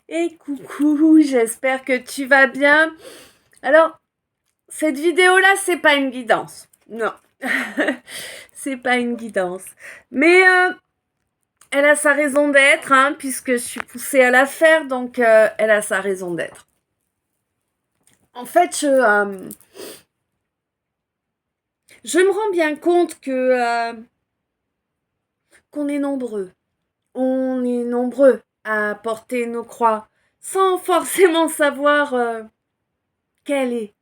Et coucou, j'espère que tu vas bien. Alors, cette vidéo-là, c'est pas une guidance. Non, c'est pas une guidance. Mais elle a sa raison d'être, hein, puisque je suis poussée à la faire, donc elle a sa raison d'être. En fait, je me rends bien compte qu'on est nombreux. On est nombreux à porter nos croix sans forcément savoir quelle est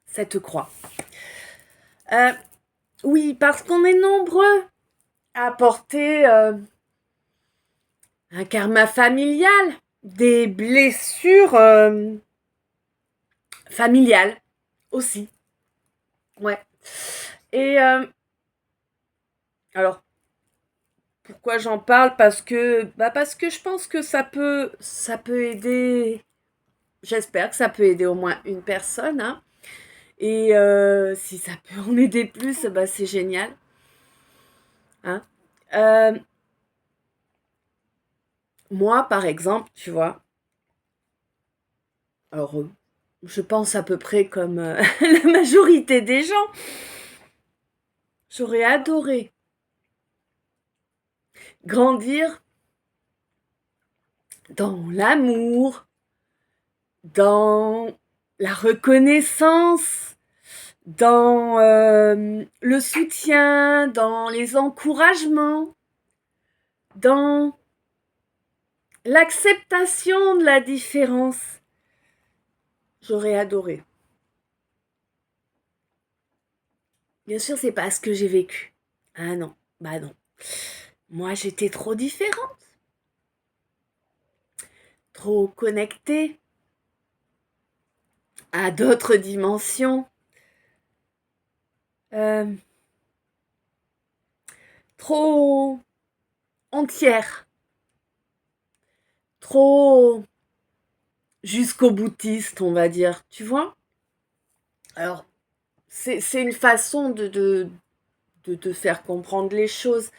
cette croix. Euh, oui, parce qu'on est nombreux à porter un karma familial, des blessures familiales aussi. Ouais. Et alors, pourquoi j'en parle? Parce que je pense que ça peut aider. J'espère que ça peut aider au moins une personne, hein. Et si ça peut en aider plus, bah c'est génial, hein. Euh, Moi, par exemple, tu vois, alors je pense à peu près comme la majorité des gens, j'aurais adoré grandir dans l'amour, dans la reconnaissance, dans le soutien, dans les encouragements, dans l'acceptation de la différence. J'aurais adoré. Bien sûr, c'est pas ce que j'ai vécu. Ah non, bah non. Moi, j'étais trop différente, trop connectée à d'autres dimensions, euh, trop entière, trop jusqu'au boutiste, on va dire. Tu vois? Alors, c'est une façon de te faire comprendre les choses,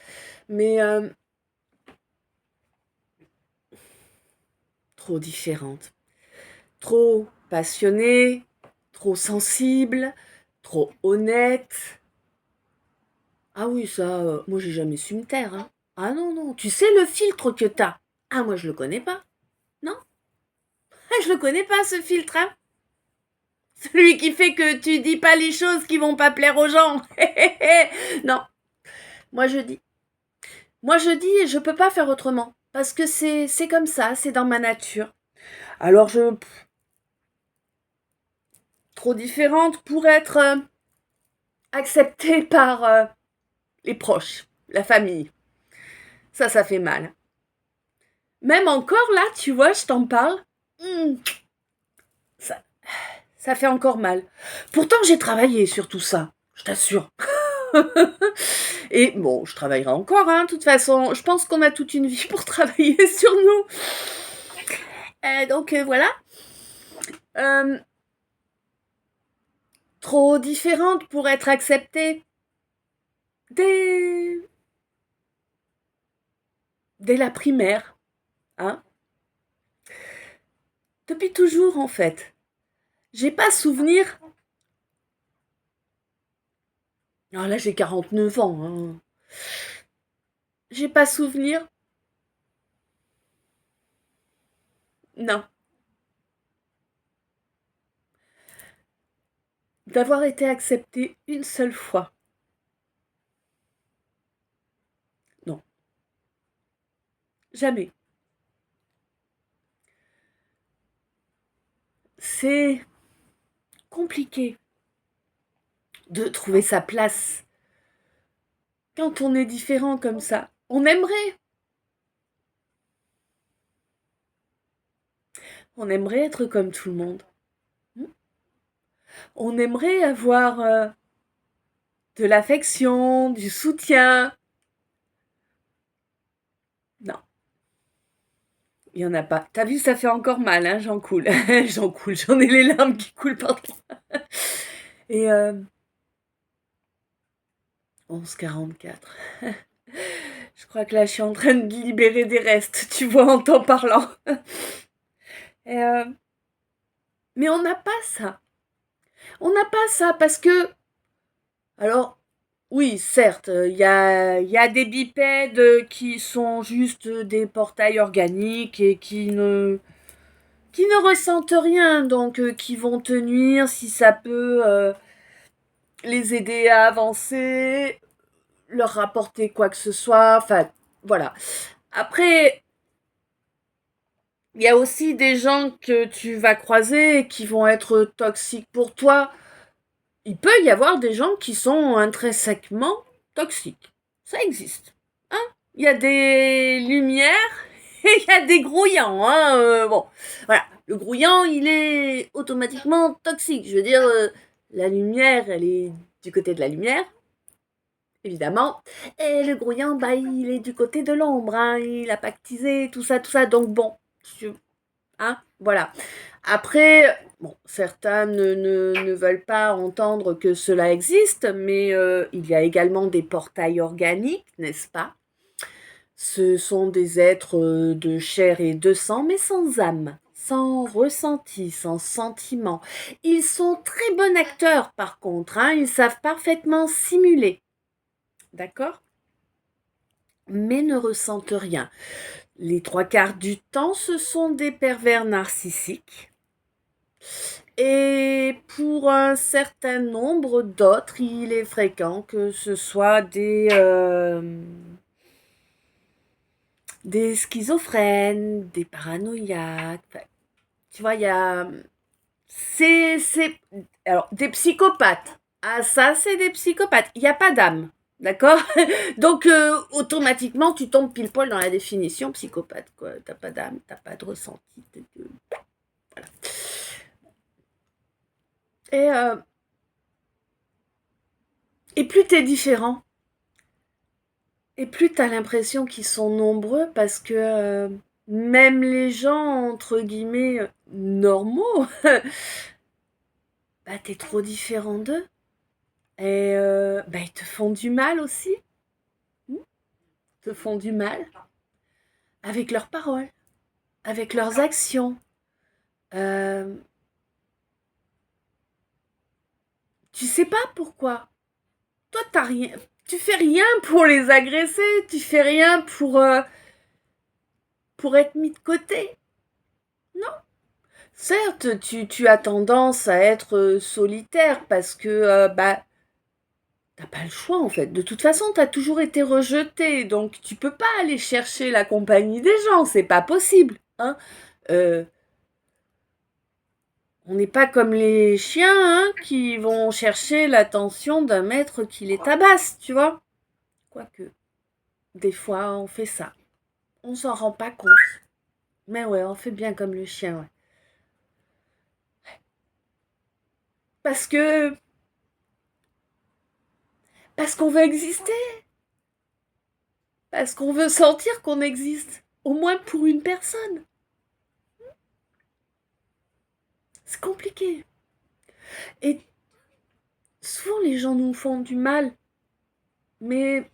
mais trop différente, trop passionnée, trop sensible, trop honnête. Ah oui, ça, moi j'ai jamais su me taire, hein. Ah non, non, tu sais le filtre que t'as? Ah, moi je le connais pas. Non, je le connais pas ce filtre, hein. Celui qui fait que tu dis pas les choses qui vont pas plaire aux gens. Non, moi je dis. Moi je dis et je peux pas faire autrement. Parce que c'est comme ça, c'est dans ma nature. Alors trop différente pour être acceptée par les proches, la famille. Ça fait mal. Même encore là, tu vois, je t'en parle. hmm, ça, ça fait encore mal. Pourtant, j'ai travaillé sur tout ça, je t'assure. Et bon, je travaillerai encore, hein, de toute façon. Je pense qu'on a toute une vie pour travailler sur nous. Donc voilà. Euh, Trop différente pour être acceptée dès, dès la primaire, hein. Depuis toujours, en fait. J'ai pas souvenir. Alors là, j'ai 49 ans, hein. J'ai pas souvenir. Non. D'avoir été acceptée une seule fois. Non. Jamais. C'est compliqué de trouver sa place quand on est différent comme ça. On aimerait être comme tout le monde. On aimerait avoir de l'affection, du soutien. Non, il n'y en a pas. T'as vu, ça fait encore mal, hein, j'en coule. J'en coule, j'en ai les larmes qui coulent partout. Et 11,44. crois que là, je suis en train de libérer des restes, tu vois, en t'en parlant. Et, mais on n'a pas ça. On n'a pas ça parce que, alors, oui, certes, il y a des bipèdes qui sont juste des portails organiques et qui ne ressentent rien, donc qui vont tenir si ça peut les aider à avancer, leur rapporter quoi que ce soit, enfin, voilà. Après, il y a aussi des gens que tu vas croiser et qui vont être toxiques pour toi. Il peut y avoir des gens qui sont intrinsèquement toxiques. Ça existe. Hein. Il y a des lumières et il y a des grouillants. Hein. Bon, voilà. Le grouillant, il est automatiquement toxique. Je veux dire, la lumière, elle est du côté de la lumière, évidemment. Et le grouillant, bah, il est du côté de l'ombre. Hein. Il a pactisé, tout ça, tout ça. Donc bon, hein, voilà. Après, bon, certains ne veulent pas entendre que cela existe, mais il y a également des portails organiques, n'est-ce pas? Ce sont des êtres de chair et de sang, mais sans âme, sans ressenti, sans sentiment. Ils sont très bons acteurs, par contre, hein, ils savent parfaitement simuler, d'accord? Mais ne ressentent rien. Les trois quarts du temps, ce sont des pervers narcissiques. Et pour un certain nombre d'autres, il est fréquent que ce soit des schizophrènes, des paranoïaques. Enfin, tu vois, il y a... Alors, des psychopathes. Ah, ça, c'est des psychopathes. Il n'y a pas d'âme. D'accord. Donc, automatiquement, tu tombes pile poil dans la définition psychopathe. Quoi. T'as pas d'âme, t'as pas de ressenti. Voilà. Et, euh, et plus t'es différent, et plus t'as l'impression qu'ils sont nombreux parce que même les gens, entre guillemets, normaux, bah t'es trop différent d'eux. Et bah ils te font du mal aussi. Ils te font du mal avec leurs paroles, avec leurs actions. Euh, Tu sais pas pourquoi. Toi, t'as rien. Tu fais rien pour les agresser, tu fais rien pour être mis de côté. Non. Certes, tu as tendance à être solitaire parce que bah t'as pas le choix en fait. De toute façon, t'as toujours été rejeté, donc tu peux pas aller chercher la compagnie des gens, c'est pas possible. Hein. Euh, on n'est pas comme les chiens hein, qui vont chercher l'attention d'un maître qui les tabasse, tu vois. Quoique, des fois, on fait ça. On s'en rend pas compte. Mais ouais, on fait bien comme le chien, ouais. Parce que parce qu'on veut exister, parce qu'on veut sentir qu'on existe, au moins pour une personne. C'est compliqué. Et souvent les gens nous font du mal, mais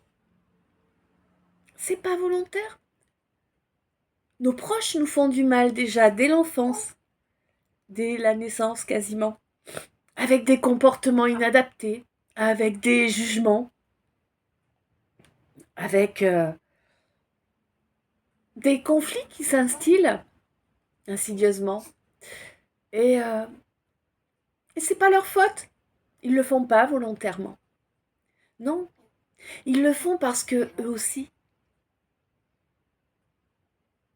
c'est pas volontaire. Nos proches nous font du mal déjà dès l'enfance, dès la naissance quasiment, avec des comportements inadaptés, avec des jugements, avec des conflits qui s'instillent insidieusement. Et, euh, et c'est pas leur faute. Ils le font pas volontairement. Non, ils le font parce que eux aussi,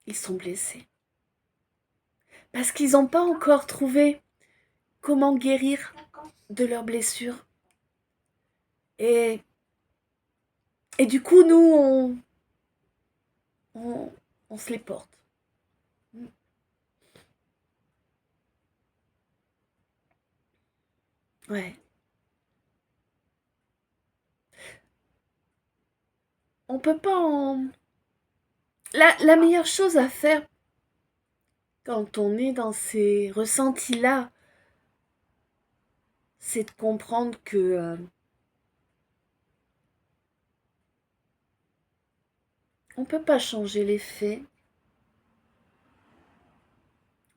ils sont blessés. Parce qu'ils n'ont pas encore trouvé comment guérir de leurs blessures. Et, et du coup, nous, on, on se les porte. Ouais. On peut pas en... La meilleure chose à faire quand on est dans ces ressentis-là, c'est de comprendre que On ne peut pas changer les faits.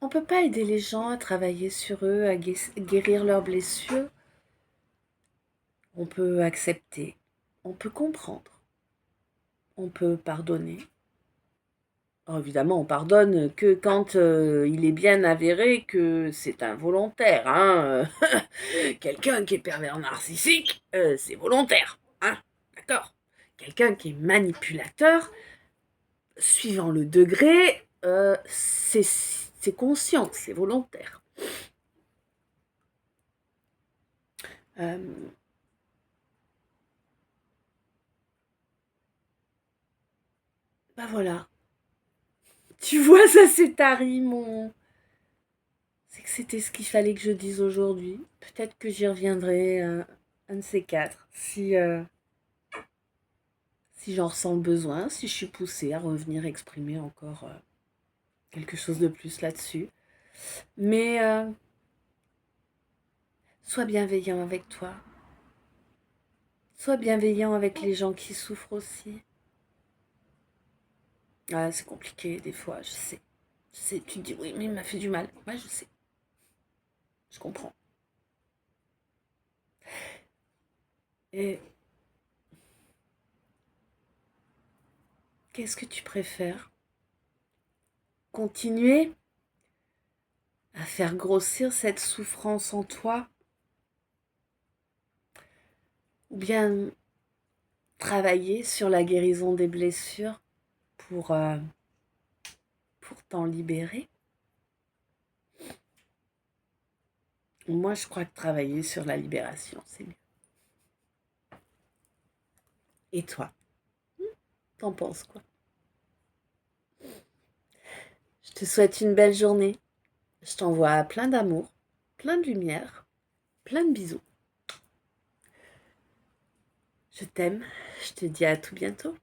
On ne peut pas aider les gens à travailler sur eux, à guérir leurs blessures. On peut accepter, on peut comprendre, on peut pardonner. Alors évidemment, on pardonne que quand il est bien avéré que c'est involontaire. Hein. Quelqu'un qui est pervers narcissique, c'est volontaire. Hein. D'accord. Quelqu'un qui est manipulateur, suivant le degré, c'est conscient, c'est volontaire. Euh, Bah voilà. Tu vois, ça c'est tari, mon... C'est que c'était ce qu'il fallait que je dise aujourd'hui. Peut-être que j'y reviendrai un de ces quatre, si j'en ressens le besoin, si je suis poussée à revenir exprimer encore quelque chose de plus là-dessus. Mais sois bienveillant avec toi. Sois bienveillant avec les gens qui souffrent aussi. Ah, c'est compliqué des fois, je sais. Je sais, tu te dis oui, mais il m'a fait du mal. Ouais, je sais. Je comprends. Et qu'est-ce que tu préfères? Continuer à faire grossir cette souffrance en toi, ou bien travailler sur la guérison des blessures pour, euh, pour t'en libérer? Moi, je crois que travailler sur la libération, c'est mieux. Et toi, t'en penses quoi? Je te souhaite une belle journée. Je t'envoie plein d'amour, plein de lumière, plein de bisous. Je t'aime. Je te dis à tout bientôt.